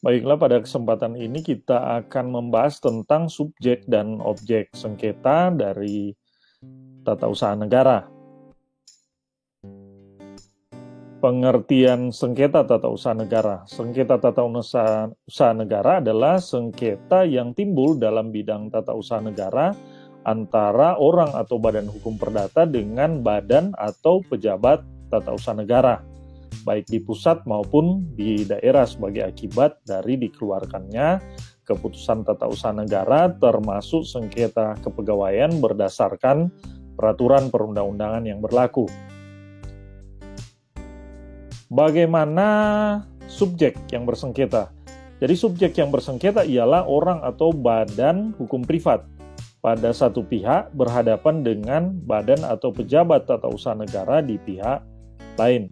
Baiklah, pada kesempatan ini kita akan membahas tentang subjek dan objek sengketa dari tata usaha negara. Pengertian sengketa tata usaha negara. Sengketa tata usaha negara adalah sengketa yang timbul dalam bidang tata usaha negara antara orang atau badan hukum perdata dengan badan atau pejabat tata usaha negara, baik di pusat maupun di daerah sebagai akibat dari dikeluarkannya keputusan tata usaha negara termasuk sengketa kepegawaian berdasarkan peraturan perundang-undangan yang berlaku. Bagaimana subjek yang bersengketa? Jadi subjek yang bersengketa ialah orang atau badan hukum privat pada satu pihak berhadapan dengan badan atau pejabat tata usaha negara di pihak lain.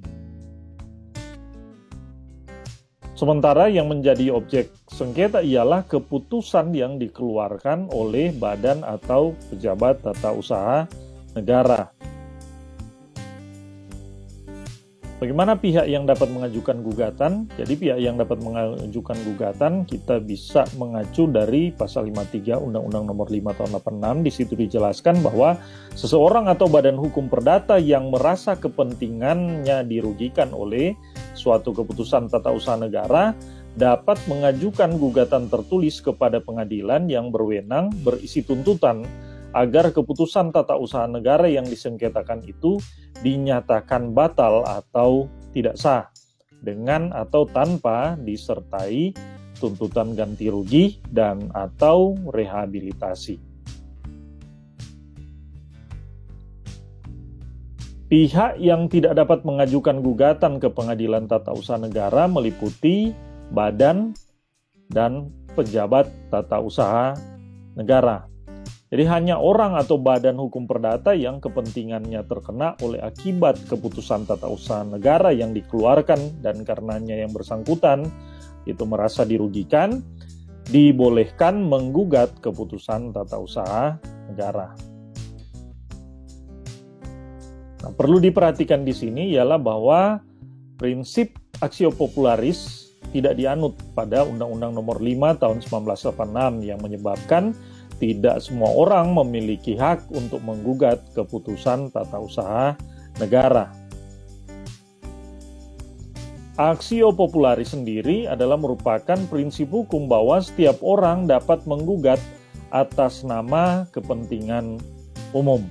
Sementara yang menjadi objek sengketa ialah keputusan yang dikeluarkan oleh badan atau pejabat tata usaha negara. Bagaimana pihak yang dapat mengajukan gugatan? Jadi pihak yang dapat mengajukan gugatan kita bisa mengacu dari pasal 53 Undang-Undang Nomor 5 Tahun 86. Di situ dijelaskan bahwa seseorang atau badan hukum perdata yang merasa kepentingannya dirugikan oleh suatu keputusan tata usaha negara dapat mengajukan gugatan tertulis kepada pengadilan yang berwenang berisi tuntutan agar keputusan tata usaha negara yang disengketakan itu dinyatakan batal atau tidak sah dengan atau tanpa disertai tuntutan ganti rugi dan atau rehabilitasi. Pihak yang tidak dapat mengajukan gugatan ke pengadilan tata usaha negara meliputi badan dan pejabat tata usaha negara. Jadi hanya orang atau badan hukum perdata yang kepentingannya terkena oleh akibat keputusan tata usaha negara yang dikeluarkan dan karenanya yang bersangkutan itu merasa dirugikan, dibolehkan menggugat keputusan tata usaha negara. Nah, perlu diperhatikan di sini ialah bahwa prinsip aksio popularis tidak dianut pada Undang-Undang Nomor 5 Tahun 1986 yang menyebabkan tidak semua orang memiliki hak untuk menggugat keputusan tata usaha negara. Aksio popularis sendiri adalah merupakan prinsip hukum bahwa setiap orang dapat menggugat atas nama kepentingan umum.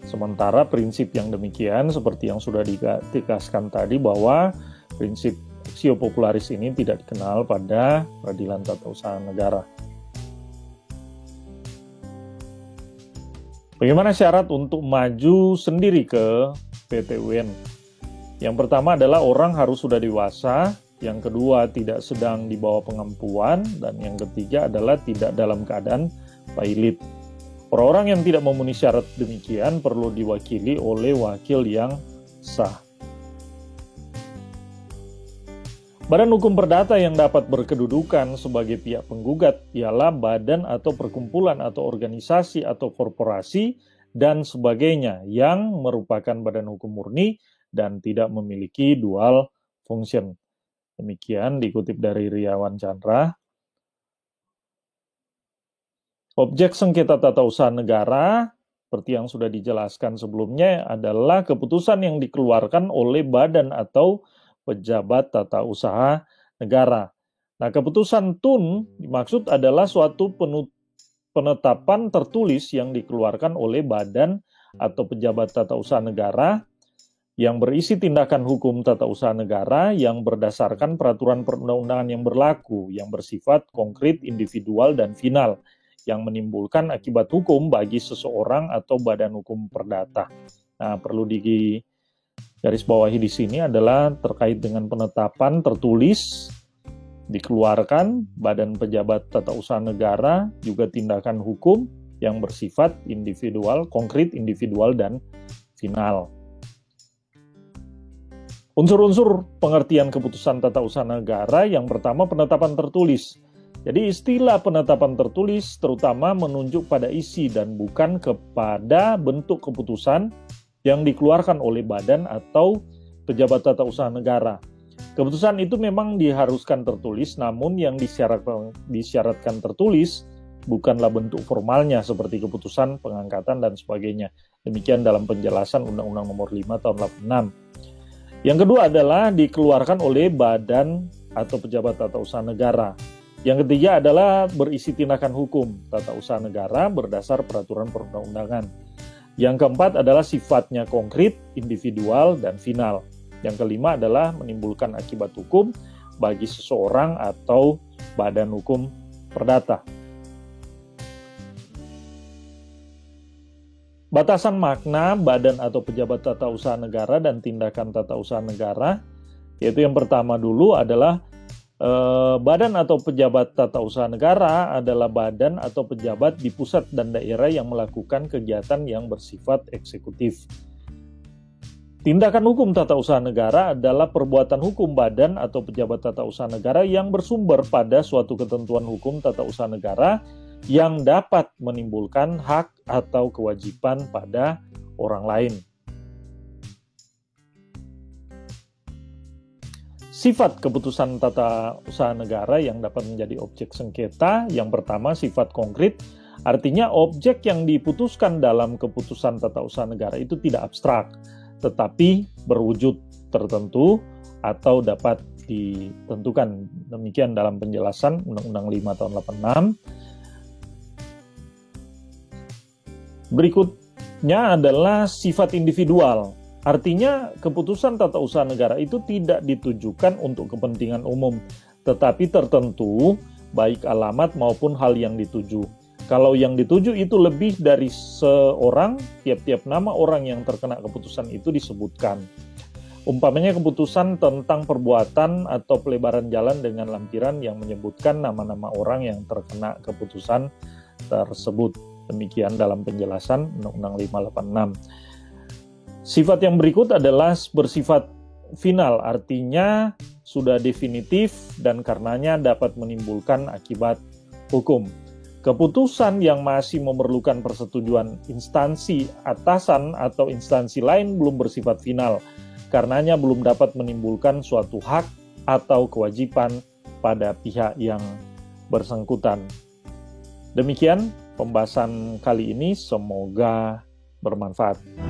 Sementara prinsip yang demikian seperti yang sudah ditegaskan tadi bahwa prinsip aksio popularis ini tidak dikenal pada peradilan tata usaha negara. Bagaimana syarat untuk maju sendiri ke PT UN? Yang pertama adalah orang harus sudah dewasa, yang kedua tidak sedang di bawah pengampuan, dan yang ketiga adalah tidak dalam keadaan pailit. Orang yang tidak memenuhi syarat demikian perlu diwakili oleh wakil yang sah. Badan hukum perdata yang dapat berkedudukan sebagai pihak penggugat ialah badan atau perkumpulan atau organisasi atau korporasi dan sebagainya yang merupakan badan hukum murni dan tidak memiliki dual function. Demikian dikutip dari Riawan Chandra. Objek sengketa tata usaha negara, seperti yang sudah dijelaskan sebelumnya, adalah keputusan yang dikeluarkan oleh badan atau pejabat tata usaha negara. Nah, keputusan TUN dimaksud adalah suatu penetapan tertulis yang dikeluarkan oleh badan atau pejabat tata usaha negara yang berisi tindakan hukum tata usaha negara yang berdasarkan peraturan perundang-undangan yang berlaku, yang bersifat konkret, individual, dan final, yang menimbulkan akibat hukum bagi seseorang atau badan hukum perdata. Nah, perlu garis bawahi di sini adalah terkait dengan penetapan tertulis dikeluarkan badan pejabat tata usaha negara, juga tindakan hukum yang bersifat individual, konkret, individual, dan final. Unsur-unsur pengertian keputusan tata usaha negara yang pertama penetapan tertulis. Jadi istilah penetapan tertulis terutama menunjuk pada isi dan bukan kepada bentuk keputusan yang dikeluarkan oleh badan atau pejabat tata usaha negara. Keputusan itu memang diharuskan tertulis, namun yang disyaratkan tertulis bukanlah bentuk formalnya seperti keputusan pengangkatan dan sebagainya. Demikian dalam penjelasan Undang-Undang Nomor 5 Tahun 86. Yang kedua adalah dikeluarkan oleh badan atau pejabat tata usaha negara. Yang ketiga adalah berisi tindakan hukum tata usaha negara berdasar peraturan perundang-undangan. Yang keempat adalah sifatnya konkret, individual, dan final. Yang kelima adalah menimbulkan akibat hukum bagi seseorang atau badan hukum perdata. Batasan makna badan atau pejabat tata usaha negara dan tindakan tata usaha negara, yaitu yang pertama dulu adalah badan atau pejabat tata usaha negara adalah badan atau pejabat di pusat dan daerah yang melakukan kegiatan yang bersifat eksekutif. Tindakan hukum tata usaha negara adalah perbuatan hukum badan atau pejabat tata usaha negara yang bersumber pada suatu ketentuan hukum tata usaha negara yang dapat menimbulkan hak atau kewajiban pada orang lain. Sifat keputusan tata usaha negara yang dapat menjadi objek sengketa, yang pertama sifat konkret, artinya objek yang diputuskan dalam keputusan tata usaha negara itu tidak abstrak, tetapi berwujud tertentu atau dapat ditentukan. Demikian dalam penjelasan Undang-Undang 5 Tahun 86. Berikutnya adalah sifat individual. Artinya keputusan tata usaha negara itu tidak ditujukan untuk kepentingan umum, tetapi tertentu baik alamat maupun hal yang dituju. Kalau yang dituju itu lebih dari seorang, tiap-tiap nama orang yang terkena keputusan itu disebutkan. Umpamanya keputusan tentang perbuatan atau pelebaran jalan dengan lampiran yang menyebutkan nama-nama orang yang terkena keputusan tersebut. Demikian dalam penjelasan Undang-Undang 586. Sifat yang berikut adalah bersifat final, artinya sudah definitif dan karenanya dapat menimbulkan akibat hukum. Keputusan yang masih memerlukan persetujuan instansi atasan atau instansi lain belum bersifat final, karenanya belum dapat menimbulkan suatu hak atau kewajiban pada pihak yang bersangkutan. Demikian pembahasan kali ini, semoga bermanfaat.